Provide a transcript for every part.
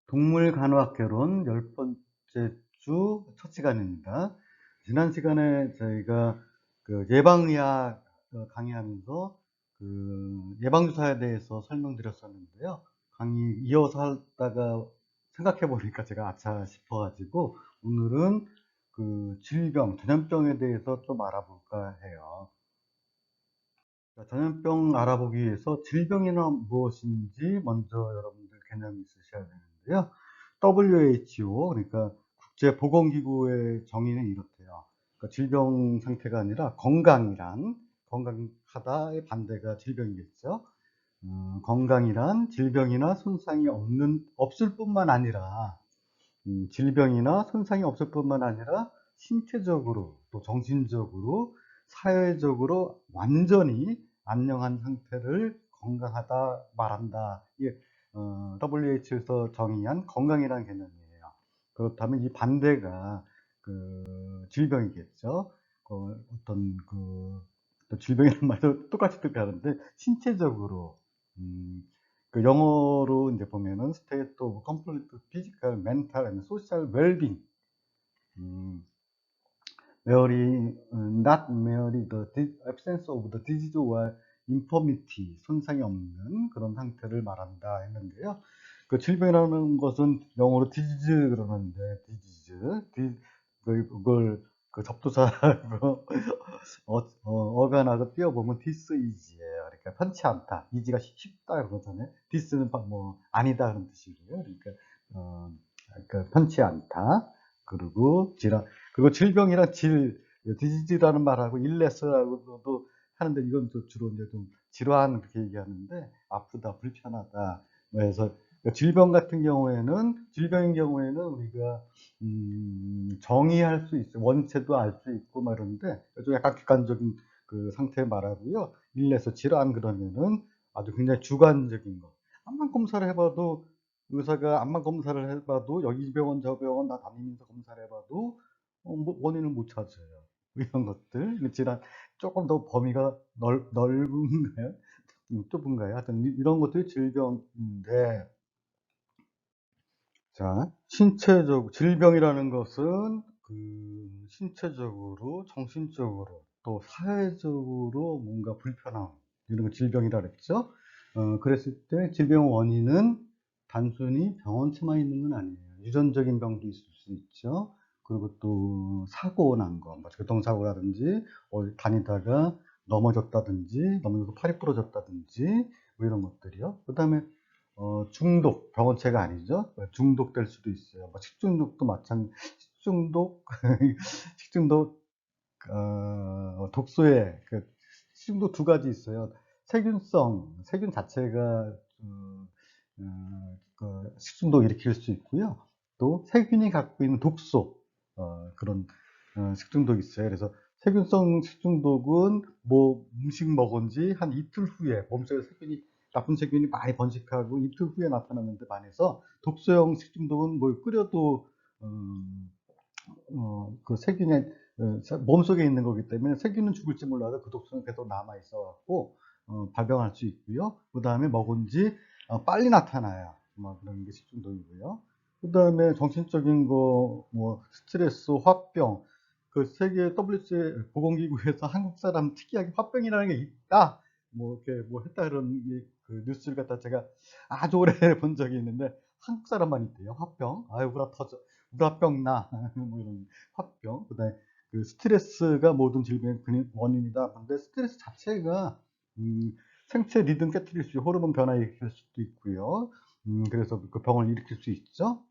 동물간호학개론 10번째 주 첫 시간입니다. 지난 시간에 저희가 예방의학 강의하면서 예방주사에 대해서 설명드렸었는데요. 강의 이어서 하다가 생각해 보니까 제가 아차 싶어가지고 오늘은 질병, 전염병에 대해서 좀 알아볼까 해요. 전염병 알아보기 위해서 질병이란 무엇인지 먼저 여러분들 개념이 있으셔야 되는데요. WHO, 그러니까 국제보건기구의 정의는 이렇대요. 그러니까 질병 상태가 아니라 건강하다의 반대가 질병이겠죠. 건강이란 질병이나 손상이 없을 뿐만 아니라, 질병이나 손상이 없을 뿐만 아니라 신체적으로 또 정신적으로 사회적으로 완전히 안녕한 상태를 건강하다 말한다. 이게 WHO에서 정의한 건강이라는 개념이에요. 그렇다면 이 반대가 질병이겠죠. 또 질병이라는 말도 똑같이 뜻하는데 신체적으로, 음, 영어로 이제 보면은 state of complete physical, mental and social well-being. 음, not merely the absence of the disease or infirmity, 손상이 없는 그런 상태를 말한다 했는데요. 질병이라는 것은 영어로 disease 그러는데, 그걸 접두사로 어간하고 띄워보면 디스이지예요. 그러니까 편치 않다. 이지가 쉽다 그러잖아요. 디스는 뭐 아니다 그런 뜻이고요. 어, 그러니까 편치 않다. 그리고 질병이란 디지즈라는 말하고 일레스라고도 하는데 이건 주로 이제 좀 질환 그렇게 얘기하는데 아프다, 불편하다. 그래서 질병인 경우에는 우리가 정의할 수 있어요. 원체도 알 수 있고 막 이러는데 좀 약간 객관적인 상태 말하고요. 일에서 질환 그러면은 아주 굉장히 주관적인 거. 암만 검사를 해봐도 의사가 암만 검사를 해봐도 여기 이 병원 저 병원 나 다니면서 검사를 해봐도 원인을 못 찾아요. 이런 것들 질환 조금 더 범위가 넓은가요? 좁은가요? 하여튼 이런 것들이 질병인데 자, 질병이라는 것은 신체적으로, 정신적으로, 또 사회적으로 뭔가 불편함, 이런 거 질병이라 그랬죠? 그랬을 때 질병 원인은 단순히 병원체만 있는 건 아니에요. 유전적인 병도 있을 수 있죠. 그리고 또 사고 난 거, 뭐 교통사고라든지, 어디 다니다가 넘어져서 팔이 부러졌다든지, 뭐 이런 것들이요. 그 다음에 병원체가 아니죠. 중독될 수도 있어요. 뭐 식중독도 식중독, 식중독, 독소에, 식중독 두 가지 있어요. 세균 자체가, 식중독 일으킬 수 있고요. 또 세균이 갖고 있는 독소, 그런, 식중독이 있어요. 그래서 세균성 식중독은 뭐 음식 먹은 지 한 이틀 후에 몸속에 나쁜 세균이 많이 번식하고 이틀 후에 나타나는데 반해서 독소형 식중독은 뭘 끓여도 세균이 몸속에 있는 거기 때문에 세균은 죽을지 몰라도 그 독소는 계속 남아 있어 갖고 발병할 수 있고요. 그 다음에 먹은 지 빨리 나타나요. 뭐 그런 게 식중독이고요. 그 다음에 정신적인 거, 뭐 스트레스, 화병. 세계 WHO 보건기구에서 한국 사람 특이하게 화병이라는 게 있다. 뭐 이렇게 뭐 했다 그런 뉴스를 갖다 제가 아주 오래 본 적이 있는데 한국 사람만 있대요. 화병. 아유, 우라병 나. 뭐 이런 화병. 그다음에 스트레스가 모든 질병의 원인이다. 근데 스트레스 자체가 음, 생체 리듬 깨뜨릴 수, 호르몬 변화 일으킬 수도 있고요. 그래서 그 병을 일으킬 수 있죠.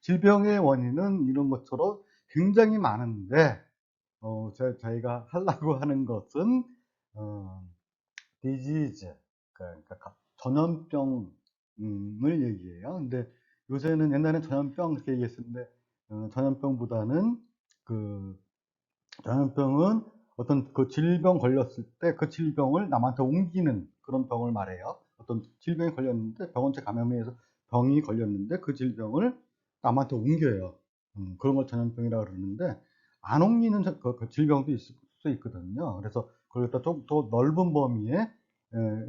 질병의 원인은 이런 것처럼 굉장히 많은데, 저희가 하려고 하는 것은, 어, disease, 그러니까 전염병을 얘기해요. 근데 요새는 옛날엔 전염병 이렇게 얘기했었는데, 전염병보다는 그 전염병은 어떤 질병 걸렸을 때 그 질병을 남한테 옮기는 그런 병을 말해요. 어떤 질병이 걸렸는데 병원체 감염에 의해서 병이 걸렸는데 그 질병을 남한테 옮겨요. 그런 걸 전염병이라고 그러는데 안 옮기는 그 질병도 있을 수 있거든요. 그래서 그걸 좀 더 넓은 범위에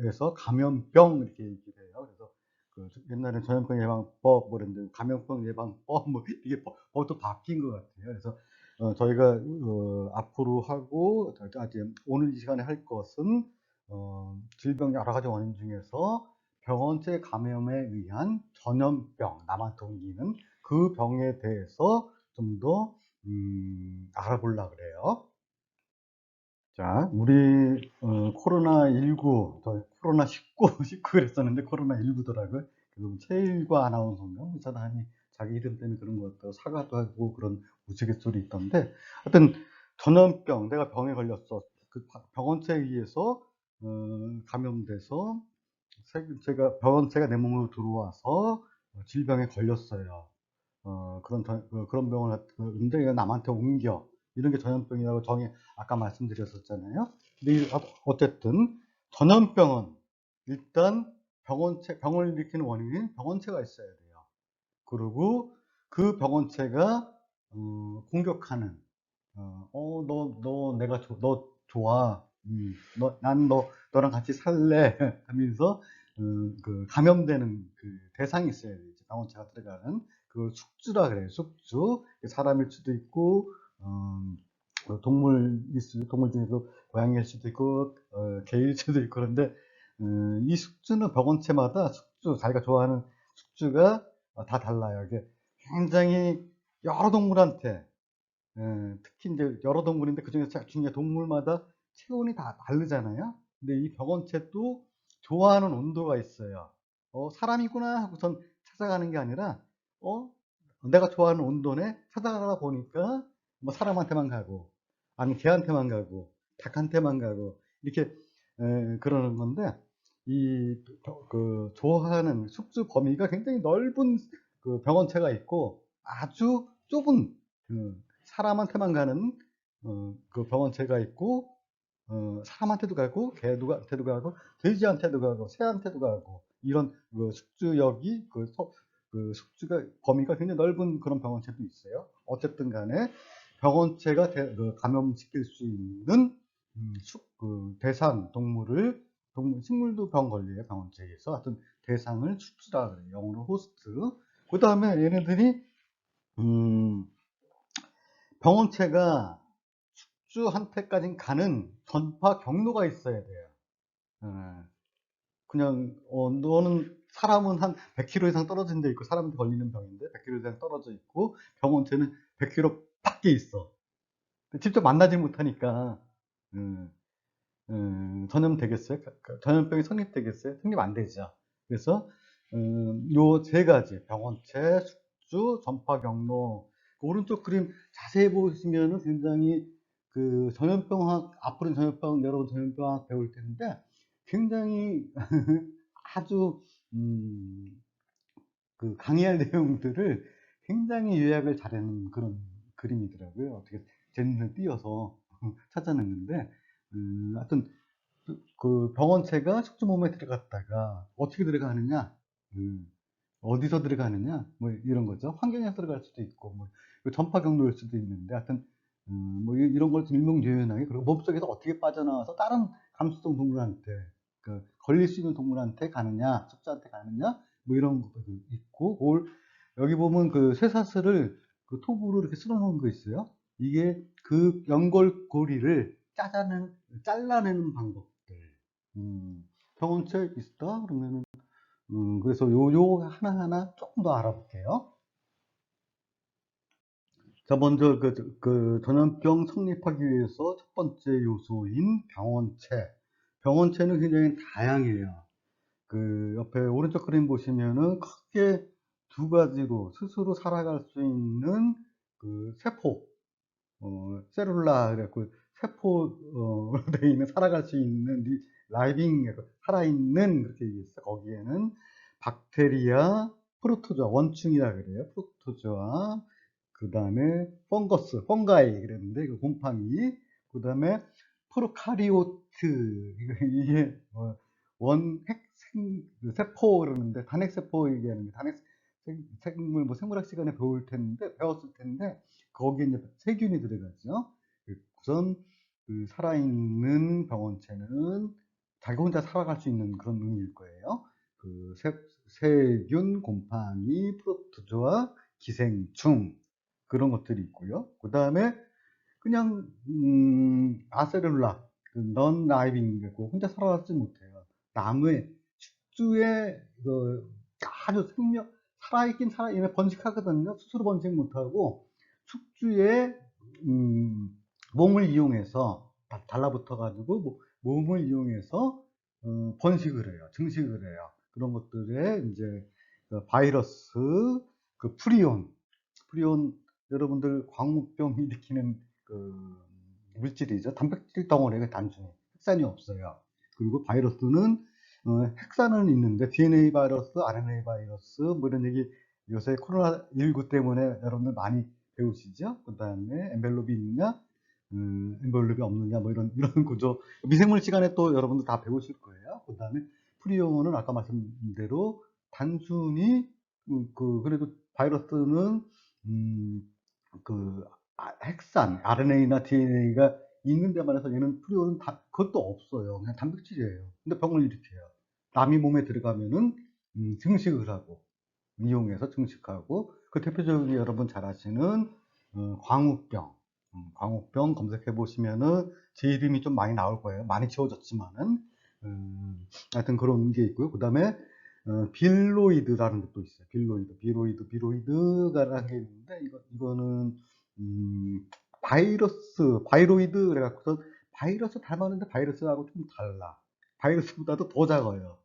에서 감염병 이렇게 얘기를 해요. 그래서 옛날에 전염병 예방법 뭐 이랬는데 감염병 예방법 뭐 이게 법도 바뀐 것 같아요. 그래서 저희가 앞으로 하고 아직 오늘 이 시간에 할 것은 질병 여러 가지 원인 중에서 병원체 감염에 의한 전염병, 남한테 옮기는 그 병에 대해서 좀 더 알아보려고 그래요. 자, 우리 코로나19, 저 코로나19, 19 그랬었는데 코로나19더라고요. 그리고 최일과 아나운서인가 의사단이 자기 이름 때문에 그런 것 같다고 사과도 하고 그런 우스갯소리 있던데, 하여튼 전염병, 내가 병에 걸렸어. 그 병원체에 의해서 감염돼서 병원체가 내 몸으로 들어와서 질병에 걸렸어요. 그런 병을 근데 남한테 옮겨. 이런 게 전염병이라고 아까 말씀드렸었잖아요. 근데 어쨌든 전염병은 일단 병을 일으키는 원인인 병원체가 있어야 돼요. 그리고 그 병원체가 공격하는 너 좋아. 너랑 같이 살래. 하면서, 감염되는 대상이 있어야 돼요. 병원체가 들어가는. 그걸 숙주라 그래요. 숙주. 사람일 수도 있고, 동물 중에서 고양이일 수도 있고, 개일 수도 있고, 그런데, 이 숙주는 병원체마다 자기가 좋아하는 숙주가 다 달라요. 이게 굉장히 여러 동물한테 특히 이제 여러 동물인데 그중에 중에 동물마다 체온이 다 다르잖아요. 근데 이 병원체도 좋아하는 온도가 있어요. 사람이구나 하고선 찾아가는 게 아니라, 어, 내가 좋아하는 온도네 찾아가다 보니까 뭐 사람한테만 가고, 아니 개한테만 가고, 닭한테만 가고, 이렇게 그러는 건데, 좋아하는 숙주 범위가 굉장히 넓은 병원체가 있고, 아주 좁은 사람한테만 가는 병원체가 있고, 사람한테도 가고 개한테도 가고 돼지한테도 가고 새한테도 가고, 이런 숙주역이 숙주가 범위가 굉장히 넓은 그런 병원체도 있어요. 어쨌든 간에 병원체가 감염시킬 수 있는 대상 식물도 병 걸려요. 병원체에서 하여튼 대상을 숙주라 그래요. 영어로 호스트. 그 다음에 얘네들이 음, 병원체가 숙주한테까지 가는 전파 경로가 있어야 돼요. 예. 그냥 너는 사람은 한 100km 이상 떨어진 데 있고 사람한테 걸리는 병인데 100km 이상 떨어져 있고 병원체는 100km 밖에 있어. 직접 만나지 못하니까 전염되겠어요? 전염병이 성립되겠어요? 성립 안 되죠. 그래서 요 세 가지 병원체, 숙주, 전파 경로, 그 오른쪽 그림 자세히 보시면은 굉장히 전염병학, 앞으로 여러분 전염병학 배울 텐데 굉장히 아주 음, 강의할 내용들을 굉장히 요약을 잘하는 그런 그림이더라고요. 어떻게 젠을 띄어서 찾아냈는데, 하여튼 병원체가 숙주 몸에 들어갔다가 어떻게 들어가느냐, 어디서 들어가느냐, 뭐 이런 거죠. 환경에서 들어갈 수도 있고, 뭐 전파 경로일 수도 있는데, 하여튼 뭐 이런 걸 일목요연하게, 그리고 몸속에서 어떻게 빠져나와서 다른 감수성 동물한테, 걸릴 수 있는 동물한테 가느냐, 숙주한테 가느냐, 뭐 이런 것도 있고, 여기 보면 쇠사슬을 톱으로 이렇게 쓸어 놓은 거 있어요. 이게 연골고리를 잘라내는 방법들. 병원체 있다? 그러면은, 그래서 요 하나하나 조금 더 알아볼게요. 자, 먼저 전염병 성립하기 위해서 첫 번째 요소인 병원체. 병원체는 굉장히 다양해요. 옆에 오른쪽 그림 보시면은 크게 두 가지로 스스로 살아갈 수 있는 세포, 셀룰라, 그래갖고 세포로 되어 있는 살아갈 수 있는 라이빙, 살아있는 그렇게 얘기했어. 거기에는 박테리아, 프로토조아, 원충이라 그래요. 프로토조아, 그 다음에 펑가이 그랬는데 그 곰팡이, 그 다음에 프로카리오트, 이게 세포 그러는데 단핵세포 얘기하는 게 생물 생물학 시간에 배웠을 텐데 거기에 이제 세균이 들어가죠. 우선 살아있는 병원체는 자기 혼자 살아갈 수 있는 그런 의미일 거예요. 세균, 곰팡이, 프로토조아, 기생충 그런 것들이 있고요. 그 다음에 그냥 아세룰라, 넌 라이빙이고 혼자 살아남지 못해요. 나무에 숙주에 아주 살아있긴 살아있는 번식하거든요. 스스로 번식 못하고 숙주에 몸을 이용해서 달라붙어 가지고 몸을 이용해서 번식을 해요. 증식을 해요. 그런 것들에 이제 바이러스, 프리온 여러분들 광우병 일으키는 물질이죠. 단백질 덩어리가 단순히 핵산이 없어요. 그리고 바이러스는 핵산은 있는데 DNA 바이러스, RNA 바이러스 뭐 이런 얘기 요새 코로나19 때문에 여러분들 많이 배우시죠. 그 다음에 엔벨롭이 있느냐, 엔벨롭이 없느냐 뭐 이런 구조 미생물 시간에 또 여러분들 다 배우실 거예요. 그 다음에 프리온은 아까 말씀드린 대로 단순히 그래도 바이러스는 핵산, RNA나 DNA가 있는 데만 해서 얘는 프리온은 그것도 없어요. 그냥 단백질이에요. 근데 병을 일으켜요. 남이 몸에 들어가면은 증식을 하고 이용해서 증식하고 그 대표적인 여러분 잘 아시는 광우병. 광우병 검색해 보시면은 제 이름이 좀 많이 나올 거예요. 많이 지워졌지만은 하여튼 그런 게 있고요. 그 다음에 빌로이드라는 것도 있어요. 빌로이드가라는 게 있는데 이거는 바이로이드 그래갖고서 바이러스 닮았는데 바이러스하고 좀 달라. 바이러스보다도 더 작아요.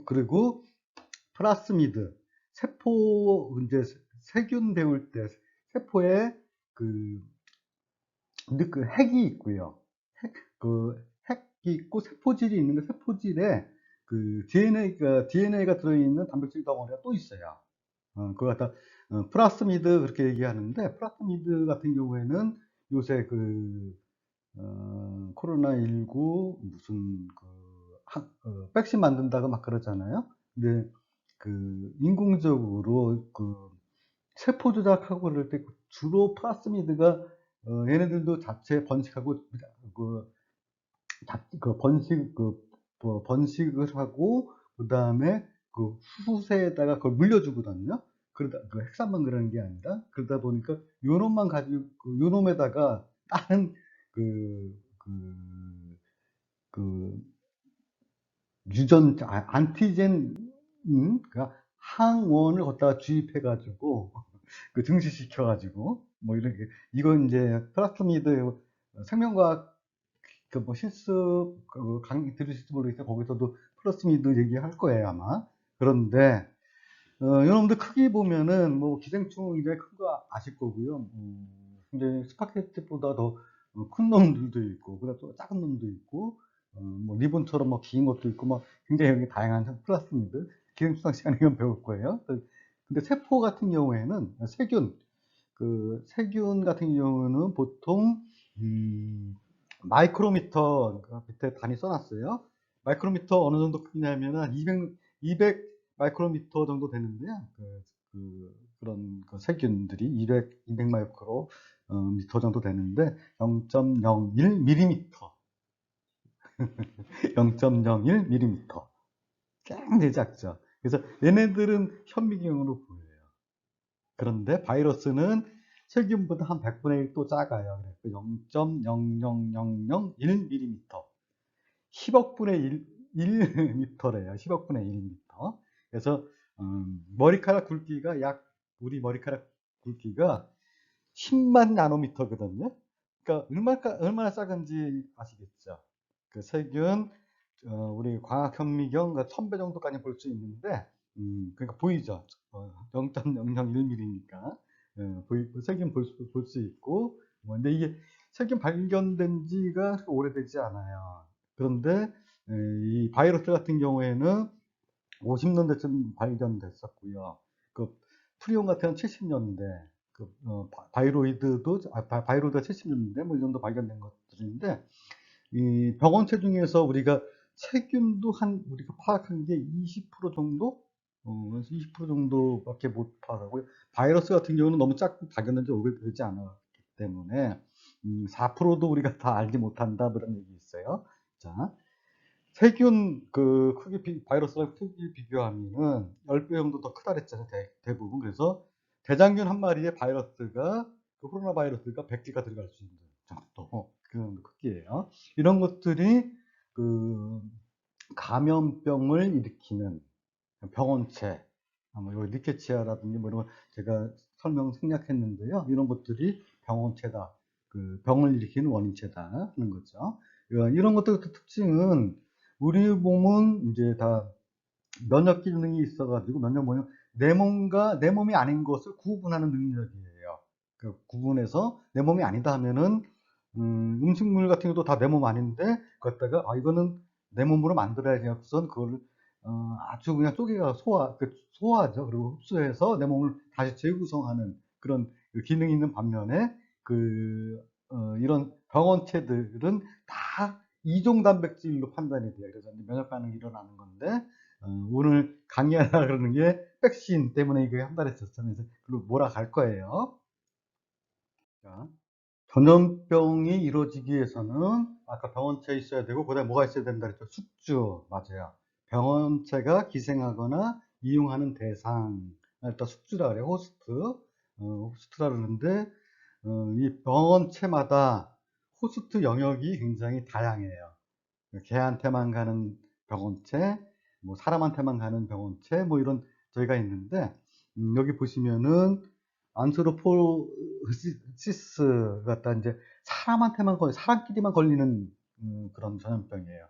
그리고 플라스미드, 이제 세균 배울 때 세포에 그 핵이 있고요. 핵이 있고 세포질이 있는데 세포질에 DNA가 들어있는 단백질 덩어리가 또 있어요. 그거 갖다 플라스미드 그렇게 얘기하는데 플라스미드 같은 경우에는 요새 코로나19 무슨 백신 만든다고 막 그러잖아요. 근데 인공적으로 세포 조작하고 그럴 때 주로 플라스미드가 얘네들도 자체 번식하고 번식을 하고 그 다음에 후세에다가 그걸 물려주거든요. 그러다 핵산만 그러는 게 아니라 그러다 보니까 요놈만 가지고 요놈에다가 다른 그, 그, 안티젠 그러니까 항원을 갖다가 주입해가지고 증식시켜가지고 뭐 이렇게 이건 이제 플라스미드 생명과학 실습 강의 들으실지 모르겠어요. 거기서도 플라스미드 얘기할 거예요 아마. 그런데 여러분들 크기 보면은 뭐 기생충 굉장히 큰 거 아실 거고요. 근데 스파게티보다 더 큰 놈들도 있고, 그다음 또 작은 놈도 있고, 뭐 리본처럼 뭐 긴 것도 있고, 뭐 굉장히 여기 다양한 플라스미드 기생충학 시간에 배울 거예요. 근데 세포 같은 경우에는 세균 같은 경우는 보통 마이크로미터 밑에 단위 써놨어요. 마이크로미터 어느 정도 크기냐면은 200 마이크로미터 정도 되는데요. 그런 세균들이 200 마이크로 미터 정도 되는데 0.01mm 0.01mm 굉장히 작죠. 그래서 얘네들은 현미경으로 보여요. 그런데 바이러스는 세균보다 한 100분의 1 또 작아요. 그래서 0.00001mm 10억분의 1m래요. 10억분의 1m. 그래서 머리카락 굵기가 우리 머리카락 굵기가 10만 나노미터거든요. 그러니까 얼마나 작은지 아시겠죠? 세균 우리 광학 현미경 1000배 정도까지 볼 수 있는데 그러니까 보이죠? 0.001mm니까 세균 볼 수 있고 근데 이게 세균 발견된 지가 오래되지 않아요. 그런데 이 바이러스 같은 경우에는 50년대쯤 발견됐었고요. 프리온 같은 건 70년대, 바이로이드가 70년대 뭐 이 정도 발견된 것들인데 이 병원체 중에서 우리가 세균도 우리가 파악한 게 20% 정도? 20% 정도밖에 못 파악하고요. 바이러스 같은 경우는 너무 작고 발견된 지 오래되지 않았기 때문에 4%도 우리가 다 알지 못한다 그런 얘기 있어요. 자, 세균 그 바이러스랑 크기 비교하면은 10배 정도 더 크다 그랬잖아요. 대부분. 그래서 대장균 한 마리에 바이러스가 코로나 바이러스가 100개가 들어갈 수 있는 정도 그런 크기예요. 이런 것들이 그 감염병을 일으키는 병원체, 뭐 요 리케치아라든지 뭐 이런 거 제가 생략했는데요. 이런 것들이 병원체다. 그 병을 일으키는 원인체다 하는 거죠. 이런 것들 특징은 우리 몸은 이제 다 면역 기능이 있어가지고 면역 뭐냐 내 몸이 아닌 것을 구분하는 능력이에요. 그 구분해서 내 몸이 아니다 하면은 음식물 같은 것도 다 내 몸 아닌데 그것다가 이거는 내 몸으로 만들어야지 우선 그걸 아주 그냥 쪼개가 소화하죠. 그리고 흡수해서 내 몸을 다시 재구성하는 그런 그 기능이 있는 반면에 이런 병원체들은 다 이종 단백질로 판단이 돼요. 그래서 면역 반응이 일어나는 건데 오늘 강의하라 그러는 게 백신 때문에 이게 한달 했었잖아요. 그래서 그걸로 몰아갈 거예요. 자, 전염병이 이루어지기 위해서는 아까 병원체 있어야 되고 그다음에 뭐가 있어야 된다 그랬죠? 숙주. 맞아요. 병원체가 기생하거나 이용하는 대상. 일단 숙주라 그래요. 호스트라 그러는데 이 병원체마다 호스트 영역이 굉장히 다양해요. 개한테만 가는 병원체, 뭐 사람한테만 가는 병원체, 뭐 이런 저희가 있는데 여기 보시면은 안스로포시스 같다 이제 사람끼리만 걸리는 그런 전염병이에요.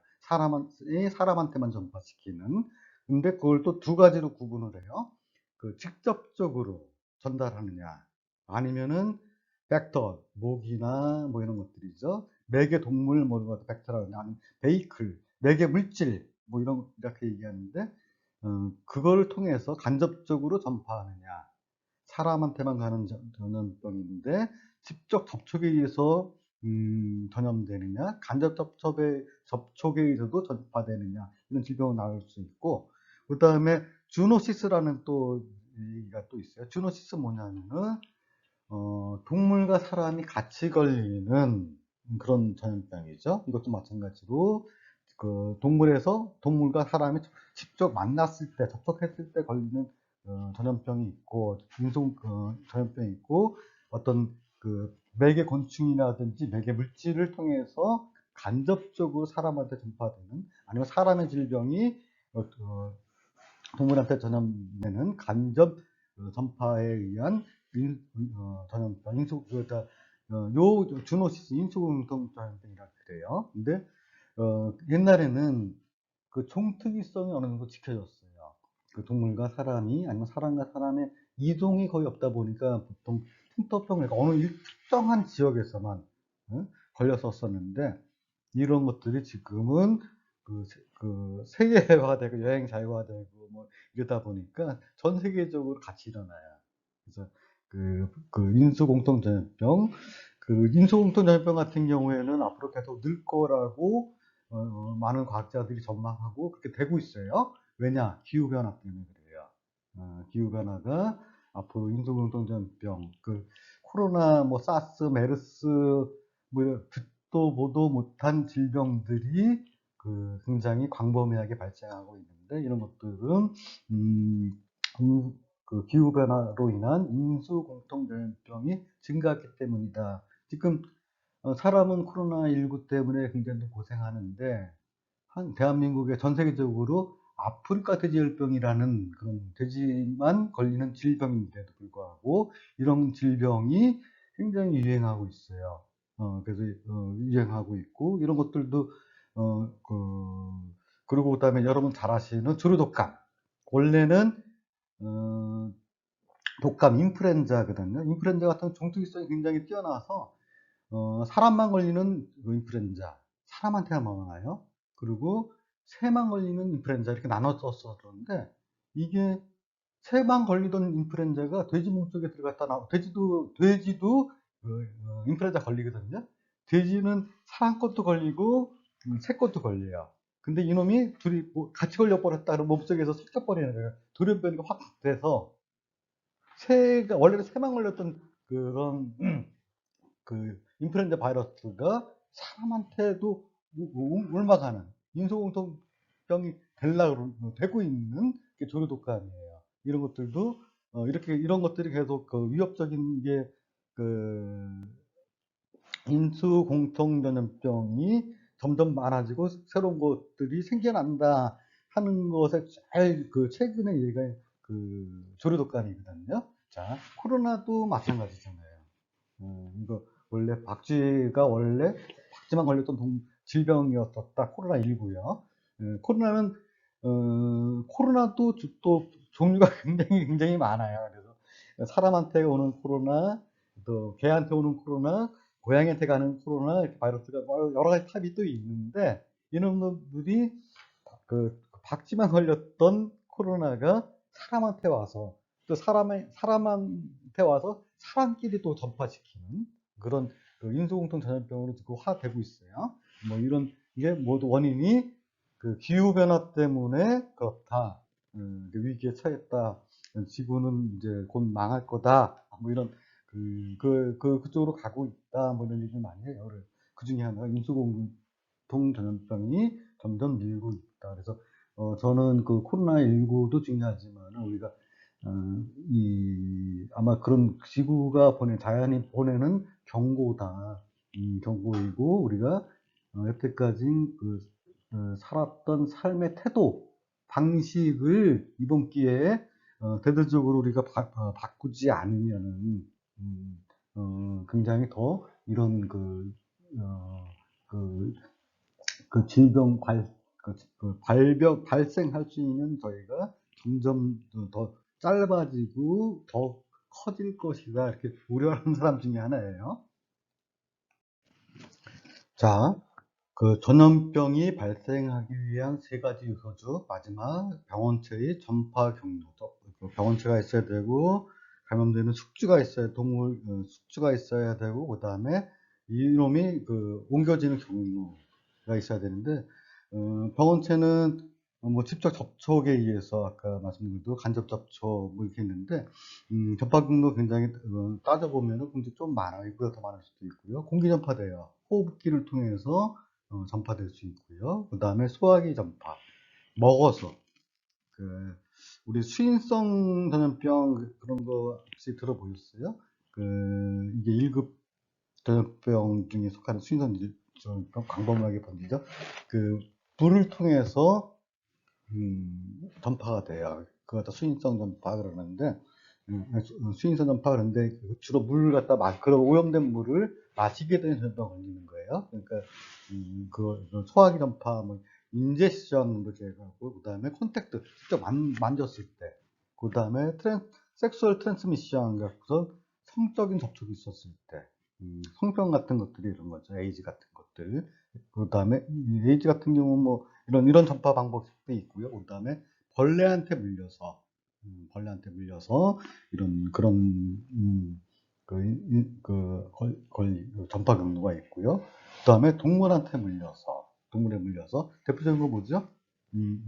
사람한테만 전파시키는. 근데 그걸 또 두 가지로 구분을 해요. 그 직접적으로 전달하느냐, 아니면은 벡터, 모기나 뭐 이런 것들이죠. 매개 동물 뭐 이런 것도 벡터라고 하냐, 아니면 베이클, 매개 물질 뭐 이렇게 얘기하는데 그걸 통해서 간접적으로 전파하느냐, 사람한테만 가는 전염병인데 직접 접촉에 의해서 전염되느냐, 간접 접촉에 의해서도 전파되느냐 이런 질병은 나올 수 있고 그 다음에 주노시스라는 또 얘기가 또 있어요. 주노시스 뭐냐면은 동물과 사람이 같이 걸리는 그런 전염병이죠. 이것도 마찬가지로 그 동물과 사람이 직접 만났을 때, 접촉했을 때 걸리는 전염병이 있고, 전염병이 있고, 어떤 그 매개 곤충이라든지 매개 물질을 통해서 간접적으로 사람한테 전파되는, 아니면 사람의 질병이 동물한테 전염되는 간접 전파에 의한 전염병, 요 주노시스 인수공통 전염병이라 그래요. 근데 옛날에는 그 총특이성이 어느 정도 지켜졌어요. 그 동물과 사람이 아니면 사람과 사람의 이동이 거의 없다 보니까 보통 풍토병 어느 특정한 지역에서만 걸렸었었는데 이런 것들이 지금은 그 세계화되고 여행 자유화되고 뭐 이러다 보니까 전 세계적으로 같이 일어나요. 그래서 인수공통전염병, 인수공통전염병 같은 경우에는 앞으로 계속 늘 거라고 많은 과학자들이 전망하고 그렇게 되고 있어요. 왜냐? 기후변화 때문에 그래요. 기후변화가 앞으로 인수공통전염병, 코로나, 뭐 사스, 메르스, 뭐 듣도 보도 못한 질병들이 굉장히 광범위하게 발생하고 있는데 이런 것들은 음, 기후 변화로 인한 인수 공통전염병이 증가했기 때문이다. 지금 사람은 코로나19 때문에 굉장히 고생하는데 대한민국에 전 세계적으로 아프리카 돼지열병이라는 그런 돼지만 걸리는 질병인데도 불구하고 이런 질병이 굉장히 유행하고 있어요. 그래서 유행하고 있고 이런 것들도 그리고 그다음에 여러분 잘 아시는 주류독감. 원래는 어, 독감 인플루엔자거든요. 인플루엔자 같은 종특이성이 굉장히 뛰어나서 사람만 걸리는 인플루엔자, 사람한테만 와요. 그리고 새만 걸리는 인플루엔자 이렇게 나눠서 그러는데 이게 새만 걸리던 인플루엔자가 돼지 몸속에 들어갔다 나오고 돼지도 인플루엔자 걸리거든요. 돼지는 사람 것도 걸리고 새 것도 걸려요. 근데 이놈이 둘이 뭐 같이 걸려버렸다 그러면 몸속에서 섞여버리는 거예요. 돌연변이가 확 돼서 원래는 새만 걸렸던 그런 인플루엔자 바이러스가 사람한테도 옮아가는 인수공통병이 되고 있는 게 조류독감이에요. 이런 것들도 이런 것들이 계속 그 위협적인 게 그 인수공통전염병이 점점 많아지고 새로운 것들이 생겨난다 하는 것에 제일 그 최근의 얘기가 조류독감이거든요. 자, 코로나도 마찬가지잖아요. 이거 원래 박쥐만 걸렸던 질병이었었다. 코로나19요. 코로나는 코로나도 또 종류가 굉장히 많아요. 그래서 사람한테 오는 코로나, 또 개한테 오는 코로나, 고양이한테 가는 코로나, 이렇게 바이러스가 여러 가지 타입이 또 있는데, 이놈들이 박쥐만 걸렸던 코로나가 사람한테 와서 또 사람한테 와서 사람끼리 또 전파시키는 그런 인수공통 전염병으로 되고 있어요. 뭐 이런 이게 모두 원인이 기후 변화 때문에 그렇다. 위기에 처했다. 지구는 이제 곧 망할 거다. 뭐 이런 그쪽으로 가고 있다. 뭐 이런 얘기를 많이 해요. 그 중에 하나가 인수공통 전염병이 점점 밀고 있다. 그래서 저는 코로나19도 중요하지만 우리가 아마 그런 지구가 자연이 보내는 경고다. 경고이고 우리가 여태까지 살았던 삶의 태도, 방식을 이번 기회에 대대적으로 우리가 바꾸지 않으면은 굉장히 더 이런 그, 질병 발생할 수 있는 저희가 점점 더 짧아지고 더 커질 것이다. 이렇게 우려하는 사람 중에 하나예요. 자, 전염병이 발생하기 위한 세 가지 요소 중 마지막 병원체의 전파 경로죠. 병원체가 있어야 되고 감염되는 숙주가 숙주가 있어야 되고 그 다음에 이놈이 옮겨지는 경로가 있어야 되는데 병원체는 뭐 직접 접촉에 의해서 아까 말씀드린 대로 간접 접촉 뭐 이렇게 있는데 전파 경로 굉장히 따져보면은 굉장히 좀 많아요. 이보다 더 많을 수도 있고요. 공기 전파돼요. 호흡기를 통해서 전파될 수 있고요. 그 다음에 소화기 전파, 먹어서 우리 수인성 전염병 그런 거 혹시 들어보셨어요? 이게 1급 전염병 중에 속하는 수인성 전염병 광범위하게 번지죠. 불을 통해서 전파가 돼요. 그거 갖다 수인성 전파 그러는데 수인성 전파 그런데 주로 물을 갖다 그런 오염된 물을 마시게 되는 전염병 걸리는 거예요. 그러니까 소화기 전파, 뭐 인제션도 제거하고 그다음에 컨택트 직접 만졌을 때, 그다음에 섹슈얼 트랜스미션 그래서 성적인 접촉이 있었을 때, 성병 같은 것들이 이런 거죠. 에이즈 같은 것들. 그다음에 에이즈 같은 경우는 뭐 이런 전파 방법도 있고요. 그다음에 벌레한테 물려서 이런 그런 전파 경로가 있고요. 그다음에 동물에 물려서 대표적인 거 뭐죠?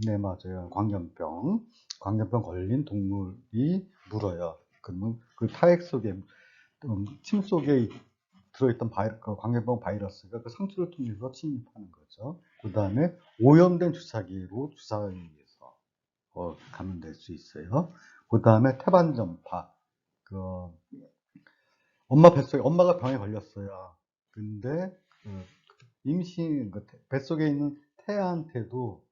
네, 맞아요. 광견병 걸린 동물이 물어요. 그러면 타액 속에 침 속에 들어있던 광견병 바이러스가 그 상처를 통해서 침입하는 거죠. 그 다음에 오염된 주사기로 주사에 의해서 감염될 수 있어요. 그 다음에 태반 전파. 엄마가 병에 걸렸어요. 근데 뱃속에 있는 태아한테도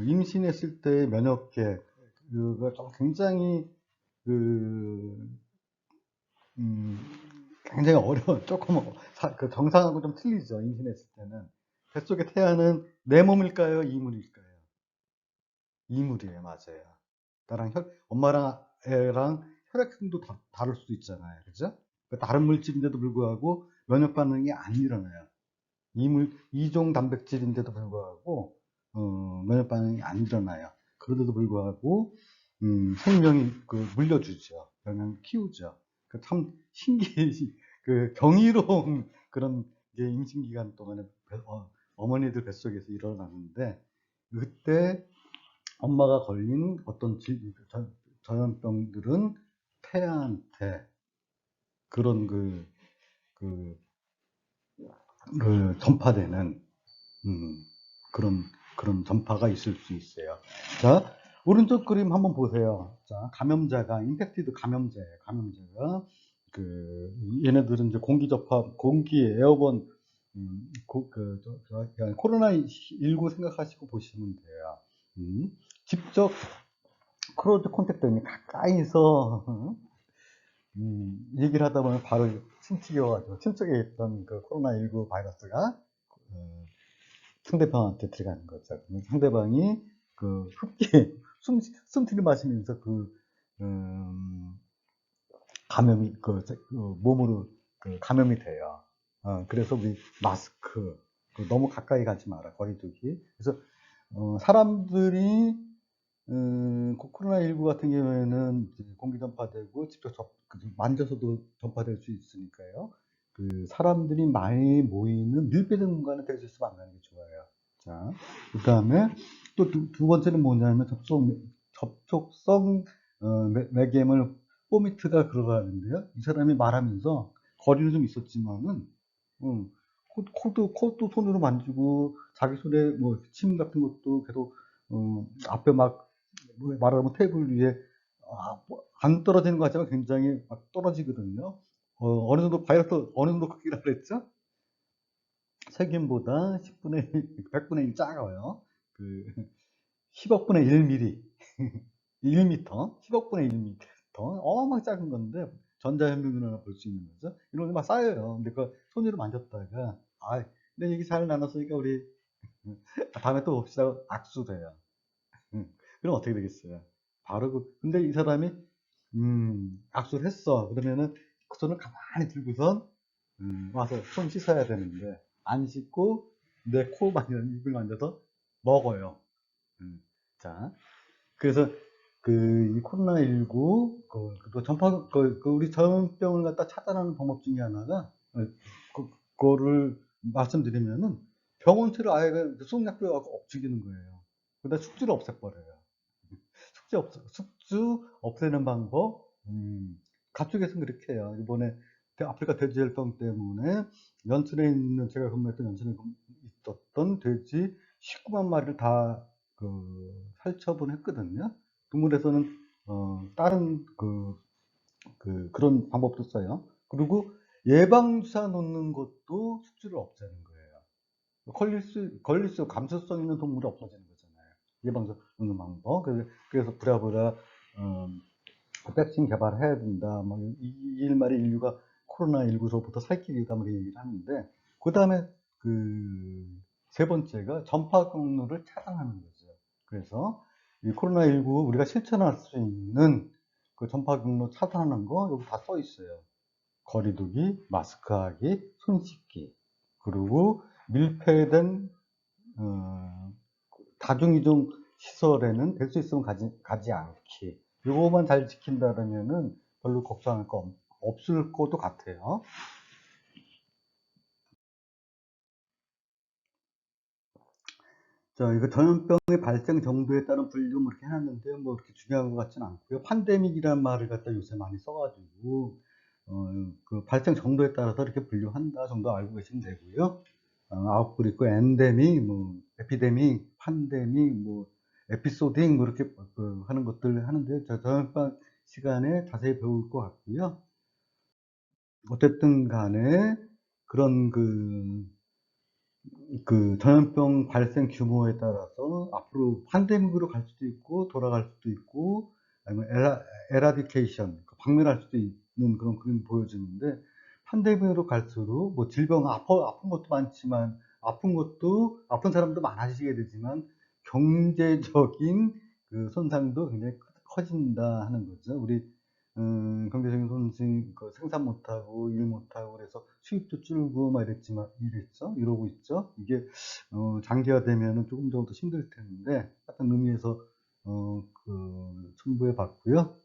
임신했을 때 면역계가 좀 굉장히 굉장히 어려운 정상하고 좀 틀리죠. 임신했을 때는 뱃속의 태아는 내 몸일까요? 이물일까요? 이물이에요. 맞아요. 엄마랑 애랑 혈액형도 다를 수도 있잖아요. 그죠? 다른 물질인데도 불구하고 면역 반응이 안 일어나요. 이종 단백질인데도 불구하고 면역 반응이 안 일어나요. 그런데도 불구하고 생명이 물려주죠. 영향을 키우죠. 참 신기해. 경이로운 그런 게 임신 기간 동안에 어머니들 뱃속에서 일어나는데 그때 엄마가 걸린 어떤 전염병들은 태아한테 그런 전파되는 그런 전파가 있을 수 있어요. 자, 오른쪽 그림 한번 보세요. 자, 감염자가, 임팩티드 감염자가, 얘네들은 이제 공기 접합, 공기 에어본, 그냥 코로나19 생각하시고 보시면 돼요. 직접 크로즈 콘택트 가까이서, 얘기를 하다 보면 바로 침투기 와가지고, 침투기에 있던 그 코로나19 바이러스가, 상대방한테 들어가는 거죠. 상대방이 흡기, 숨 들이마시면서 감염이, 몸으로 감염이 돼요. 그래서 우리 마스크, 너무 가까이 가지 마라, 거리두기. 그래서, 사람들이, 코로나19 같은 경우에는 공기 전파되고, 직접 만져서도 전파될 수 있으니까요. 사람들이 많이 모이는 밀폐된 공간에 될 수 있으면 안 가는 게 좋아요. 자, 그 다음에 또 두 번째는 뭐냐면 접촉성 매개물 포미트가 들어가는데요. 이 사람이 말하면서 거리는 좀 있었지만은, 코도 손으로 만지고, 자기 손에 뭐 침 같은 것도 계속, 앞에 말하면 테이블 위에, 안 떨어지는 것 같지만 굉장히 막 떨어지거든요. 어느 정도 바이러스, 어느 정도 크기라 그랬죠? 세균보다 10분의 1, 100분의 1 작아요. 10억분의 1mm, 1m, 10억분의 1m. 어마어마하게 작은 건데, 전자현미경으로 볼 수 있는 거죠. 이런 게 막 쌓여요. 근데 그 손으로 만졌다가, 근데 얘기 잘 나눴으니까 우리 다음에 또 봅시다. 악수돼요. 그럼 어떻게 되겠어요? 바로 근데 이 사람이, 악수를 했어. 그러면은 그 손을 가만히 들고선, 와서 손 씻어야 되는데, 안 씻고 내 코 만져, 입을 만져서 먹어요. 자, 그래서 이 코로나19 우리 전염병을 갖다 차단하는 방법 중에 하나가, 그거를 말씀드리면은 병원체를 아예 수액약 뿌려갖고 죽이는 거예요. 그러다 숙주를 없애버려요. 숙주 없애는 방법, 가축에서는 그렇게 해요. 이번에 아프리카 돼지열병 때문에 제가 근무했던 연천에 있었던 돼지 19만 마리를 다 살처분 했거든요. 동물에서는 다른 그런 방법도 써요. 그리고 예방주사 놓는 것도 숙주를 없애는 거예요. 걸릴 수 감수성 있는 동물이 없어지는 거잖아요. 예방주사 놓는 방법. 그래서 부랴부랴 백신 개발을 해야 된다. 이 일말에 인류가 코로나19로부터 살 길이 있다. 얘기를 하는데, 그 다음에 세 번째가 전파 경로를 차단하는 거죠. 그래서 이 코로나19 우리가 실천할 수 있는 그 전파 경로 차단하는 거 여기 다 써 있어요. 거리두기, 마스크하기, 손 씻기, 그리고 밀폐된 다중이동 시설에는 될 수 있으면 가지 않기. 이거만 잘 지킨다면은 별로 걱정할 거 없을 것도 같아요. 자, 이거 전염병의 발생 정도에 따른 분류 이렇게 해놨는데 뭐 그렇게 중요한 것 같지는 않고요. 판데믹이라는 말을 갖다 요새 많이 써가지고 발생 정도에 따라서 이렇게 분류한다 정도 알고 계시면 되고요. 아웃브레이크, 엔데믹, 에피데믹, 판데믹, 에피소딩 이렇게 하는 것들 하는데 다음 시간에 자세히 배울 것 같고요. 어쨌든 간에 그런 전염병 발생 규모에 따라서 앞으로 판데믹으로 갈 수도 있고 돌아갈 수도 있고 아니면 에라디케이션 박멸할 수도 있는 그런 그림이 보여지는데, 판데믹으로 갈수록 질병 아픈 것도 많지만 아픈 사람도 많아지게 되지만 경제적인 손상도 굉장히 커진다 하는 거죠. 우리 경제적인 손실, 생산 못하고 일 못하고 그래서 수입도 줄고 이러고 있죠. 이게 장기화되면은 조금 더 힘들 텐데, 같은 의미에서 첨부해 봤고요.